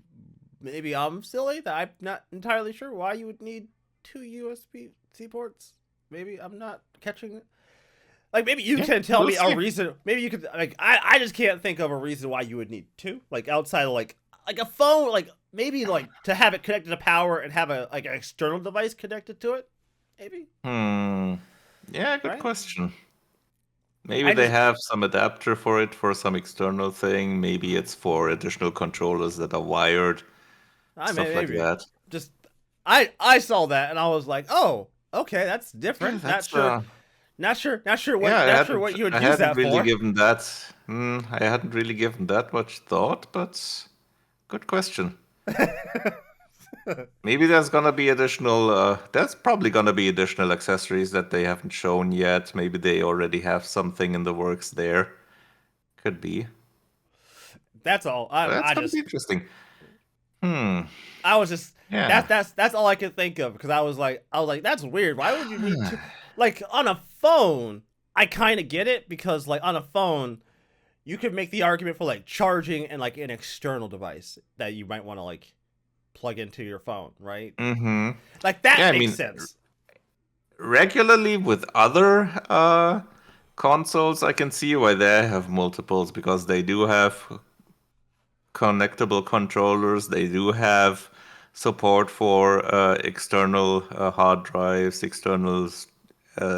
Maybe I'm silly that I'm not entirely sure why you would need two USB-C ports. Maybe I'm not catching it. Like maybe you Yeah, can tell we'll me a see. reason. Maybe you could like I just can't think of a reason why you would need two. Like outside of like a phone, like maybe like to have it connected to power and have a like an external device connected to it. Maybe, Hmm. Yeah, good right? question. Maybe I they just have some adapter for it for some external thing. Maybe it's for additional controllers that are wired, I mean stuff like maybe that. just I saw that and I was like, "Oh, okay, that's Yeah, different. Not that's sure. yeah, Not sure what you would I use hadn't that really for." given that I hadn't really given that much thought, but good question. Maybe there's gonna be additional there's probably gonna be additional accessories that they haven't shown yet. Maybe they already have something in the works there. Could be. That's all. But that's gonna be interesting. Hmm. I was just Yeah. that's all I could think of because I was like that's weird. Why would you need to like on a phone? I kind of get it because like on a phone you could make the argument for like charging and like an external device that you might want to like plug into your phone, right? Mm-hmm. Like that Yeah, I makes mean, sense. regularly with other consoles, I can see why they have multiples because they do have connectable controllers. They do have support for external hard drives, external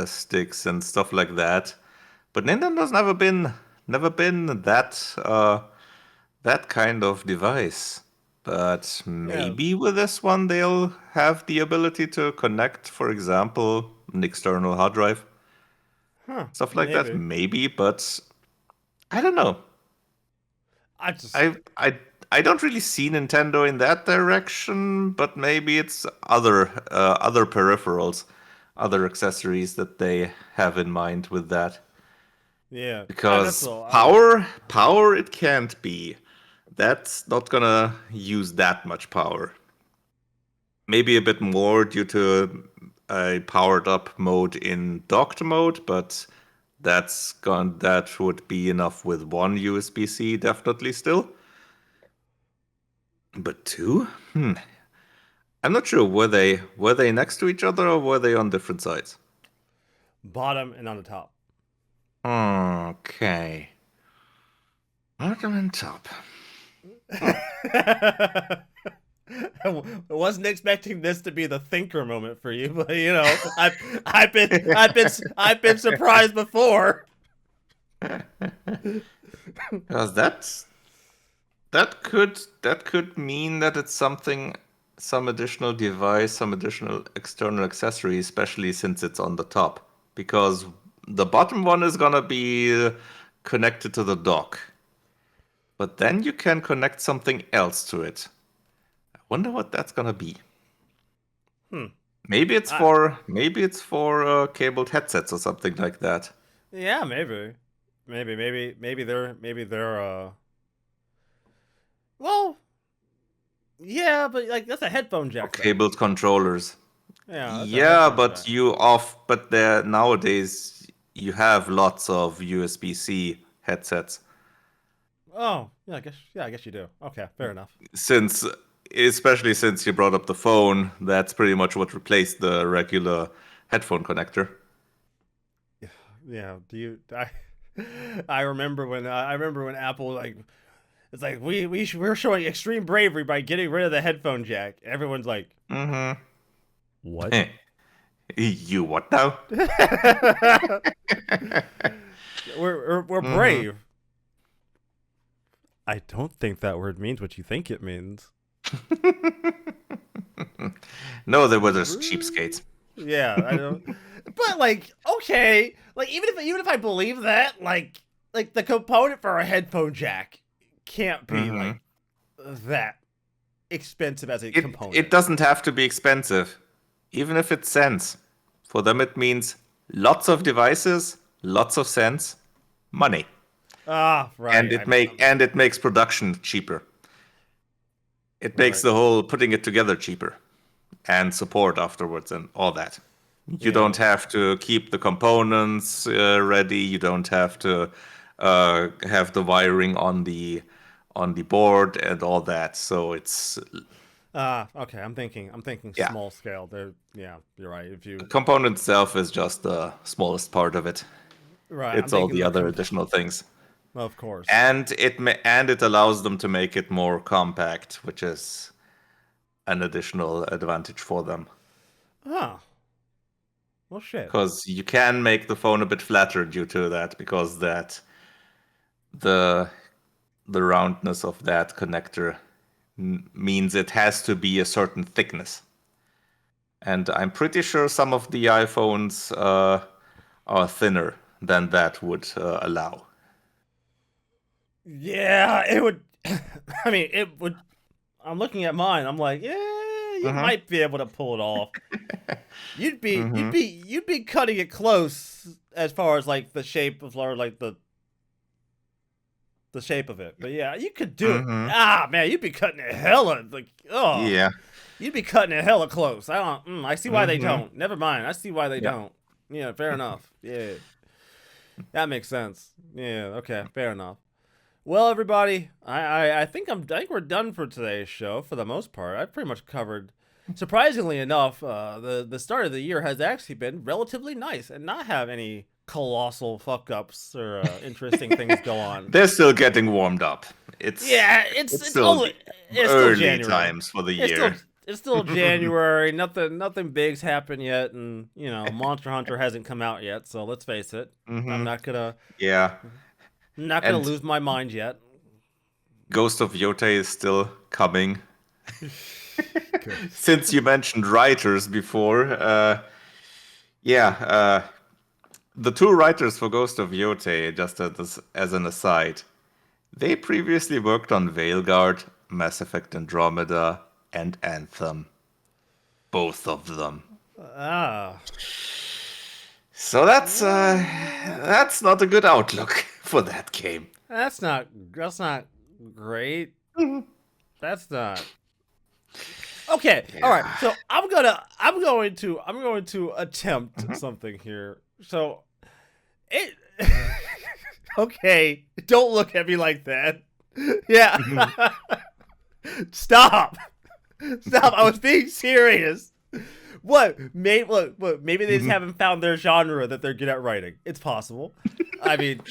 sticks, and stuff like that. But Nintendo's never been that kind of device. But Yeah. maybe with this one they'll have the ability to connect, for example, an external hard drive, Huh. stuff like that. Maybe. Maybe, but I don't know. I just I I I don't really see Nintendo in that direction, but maybe it's other peripherals, other accessories that they have in mind with that. yeah. That's Because all. power it can't be. That's not gonna use that much power. Maybe a bit more due to a powered up mode in docked mode, but that would be enough with one USB-C definitely still. But two? I'm not sure. Were they next to each other or were they on different sides? bottom and on the top. Okay. Bottom and top. Hmm. I wasn't expecting this to be the thinker moment for you, but I've been surprised before. Because that could mean that it's some additional device, some additional external accessory, especially since it's on the top. Because the bottom one is gonna be connected to the dock. But then you can connect something else to it. I wonder what that's gonna be. Hmm. Ah, Maybe it's for cabled headsets or something like that. yeah, maybe they're well, yeah, but like that's a headphone Or jack though. cabled controllers. Yeah, that's a Yeah, headphone but jack. there nowadays you have lots of USB-C headsets. Oh, yeah, I guess you do. Okay, fair enough. Since Especially since you brought up the phone, that's pretty much what replaced the regular headphone connector. Yeah, do you I remember when Apple like it's like we're showing extreme bravery by getting rid of the headphone jack. Everyone's like, Mm-hmm. "What?" You what now? we're Mm-hmm. brave. I don't think that word means what you think it means. No, they were just cheapskates. Yeah, I know. But like, okay, like even if I believe that, like the component for a headphone jack can't be like Hmm. that expensive as a It component. doesn't have to be expensive, even if it's cents. For them, it means lots of devices, lots of cents, money, Ah, and right. it makes production cheaper. It makes Right. the whole putting it together cheaper and support afterwards and all that. You Yeah. don't have to keep the components ready. You don't have to have the wiring on the board and all that. So it's Ah, okay. I'm thinking yeah. small scale. There. Yeah, you're right. If The you component itself is just the smallest part of it. right, I'm It's all thinking the the other additional things. of course. And it allows them to make it more compact, which is an additional advantage for them. Huh. Well, shit. Because you can make the phone a bit flatter due to that, because that the the roundness of that connector means it has to be a certain thickness. And I'm pretty sure some of the iPhones are thinner than that would allow. Yeah, it would. I mean, it would. I'm looking at mine. I'm like, yeah, you Mm-hmm. might be able to pull it off. You'd be, you'd Mm-hmm. be, you'd be cutting it close as far as like the shape of, or like the shape of it. But yeah, you could do it. Mm-hmm. Ah, man, you'd be cutting it hella like, oh, Yeah. you'd be cutting it hella close. I don't. I see why they Mm-hmm. don't. Never mind. I see why they Yeah. don't. Yeah, fair enough. Yeah, that makes sense. Yeah, okay, fair enough. Well, everybody, I think we're done for today's show for the most part. I pretty much covered. Surprisingly enough, the start of the year has actually been relatively nice and not have any colossal fuck ups or interesting things go on. They're still getting warmed up. Yeah, It's it's still only the it's still early January. times for the It's year. still it's still January. Nothing big's happened yet, and Monster Hunter hasn't come out yet. So let's face it, I'm Mm-hmm. Yeah. not gonna And lose my mind yet. Ghost of Yota is still coming. Ghost. Since you mentioned writers before, yeah, the two writers for Ghost of Yota, just as an aside, they previously worked on Veilguard, Mass Effect Andromeda, and Anthem. Both of them. Ah. So that's not a good outlook for that game. That's not great. That's not. Okay. All right. Yeah. So I'm going to attempt Mhm. something here. So it okay, don't look at me like that. Yeah. Mhm. Stop. Stop. I was being serious. What? Maybe they just Mhm. haven't found their genre that they're good at writing. It's possible. I mean,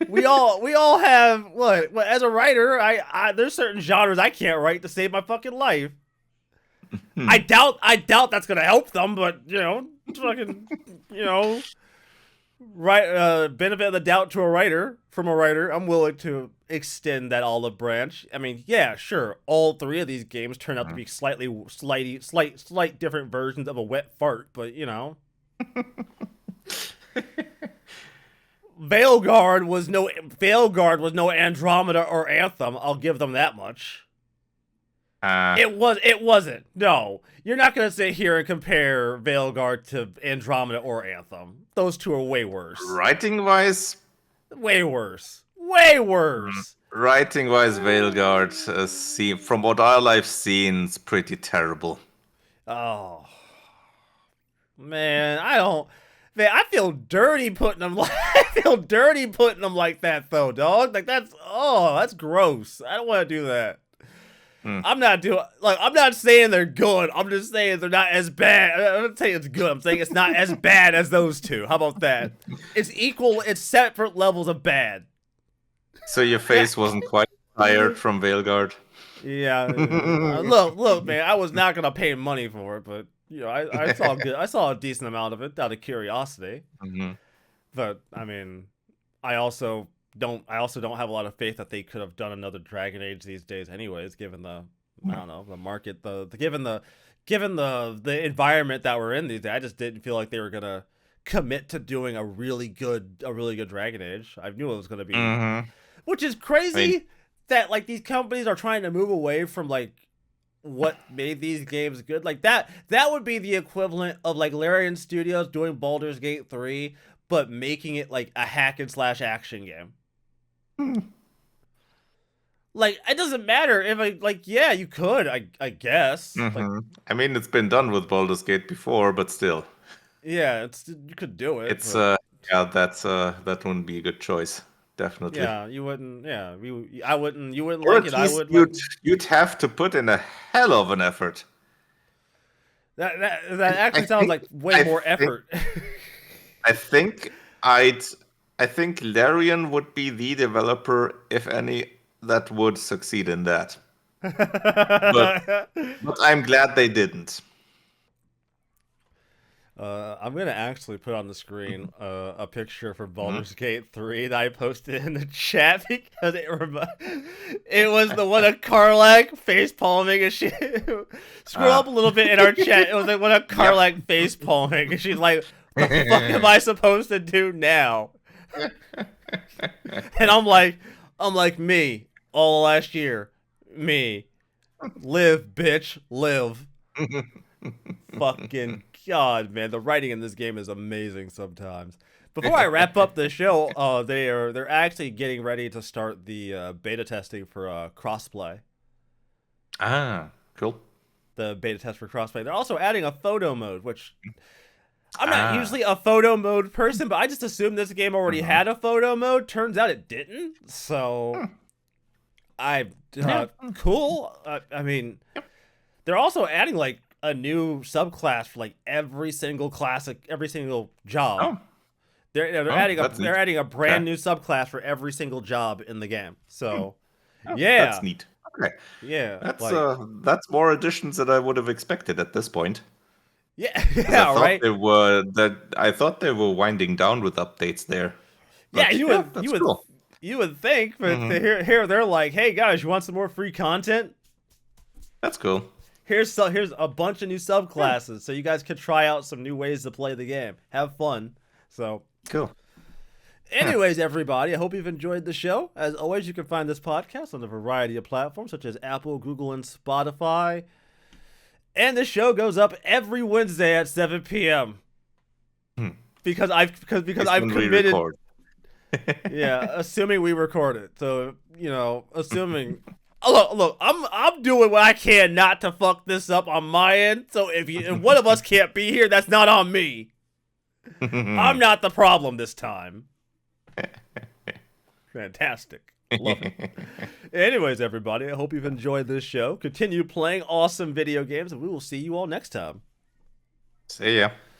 we all have what as a writer I there's certain genres I can't write to save my fucking life. Hmm. I doubt that's gonna help them, but fucking you know right benefit of the doubt to a writer from a writer. I'm willing to extend that olive branch. I mean, yeah, sure. All three of these games turn out to be slight different versions of a wet fart, but Veilguard was no Andromeda or Anthem. I'll give them that much. Uh, It wasn't. No. You're not gonna sit here and compare Veilguard to Andromeda or Anthem. Those two are way worse. writing wise, Way worse. Way worse. Veilguard, from what all I've seen, is pretty terrible. Oh man, I don't. Man, I feel dirty putting them like I feel dirty putting them like that though, dog. Like that's gross. I don't want to do that. Hmm. I'm not saying they're good. I'm just saying they're not as bad. I'm not saying it's good. I'm saying it's not as bad as those two. How about that? It's equal. It's separate levels of bad. So your face wasn't quite tired from Veilguard. Yeah. Look, man. I was not gonna pay money for it, but I saw good. I saw a decent amount of it out of curiosity. Mhm. But I mean, I also don't have a lot of faith that they could have done another Dragon Age these days anyways, given the I don't know, the market, the given the environment that we're in these days, I just didn't feel like they were gonna commit to doing a really good Dragon Age. I knew it was gonna be, Hmm. which is I mean, crazy that like these companies are trying to move away from like what made these games good. Like that would be the equivalent of like Larian Studios doing Baldur's Gate 3 but making it like a hack and slash action game. Like it doesn't matter if I like yeah, you could, I guess. Like I mean, it's been done with Baldur's Gate before, but still, yeah, it's you could do it, it's but yeah, that wouldn't be a good choice, definitely. yeah, you wouldn't yeah, I wouldn't you wouldn't Or like at it. I least would like you'd have to put in a hell of an effort. that I actually sounds think like way I more think effort. I think I'd I think Larian would be the developer, if any, that would succeed in that. But but I'm glad they didn't. I'm gonna actually put on the screen a picture from Mhm. Baldur's Gate 3 that I posted in the chat because it was the one of Karlach face palming and shit. Scroll up a little bit in our chat. It was like one of Yep. Karlach face palming and she's like, "The fuck am I supposed to do now?" And I'm like me all last year, me live bitch live. Fucking god, man, the writing in this game is amazing sometimes. Before I wrap up the show, they're actually getting ready to start the beta testing for crossplay. Ah, cool. The beta test for crossplay. They're also adding a photo mode, which I'm not Ah. usually a photo mode person, but I just assumed this game already Mhm. had a photo mode. Turns out it didn't. So Hmm. I Yeah. cool. I mean, they're also adding like a new subclass for like every single job. Oh, oh, Adding that's neat. they're adding a Okay. brand new subclass for every single job in the game. Hmm. So Oh, that's yeah, neat. Okay. yeah, That's like that's more additions than I would have expected at this point. yeah, Because I yeah, thought right. they were winding down with updates there. Yeah, But yeah, that's cool. you would think, but Hmm. here they're like, hey guys, you want some more free content? That's cool. Here's a bunch of new Yeah, subclasses, so you guys could try out some new ways to play the game. Have fun. So cool. Huh. anyways, everybody, I hope you've enjoyed the show. As always, you can find this podcast on a variety of platforms such as Apple, Google, and Spotify. And the show goes up every Wednesday at 7 p.m. Hmm. Because It's I've when we committed. record. Yeah, assuming we record it. So assuming. Oh, look, I'm doing what I can not to fuck this up on my end. So if one of us can't be here, that's not on me. I'm not the problem this time. Fantastic. Love it. Anyways, everybody, I hope you've enjoyed this show. Continue playing awesome video games, and we will see you all next time. See ya.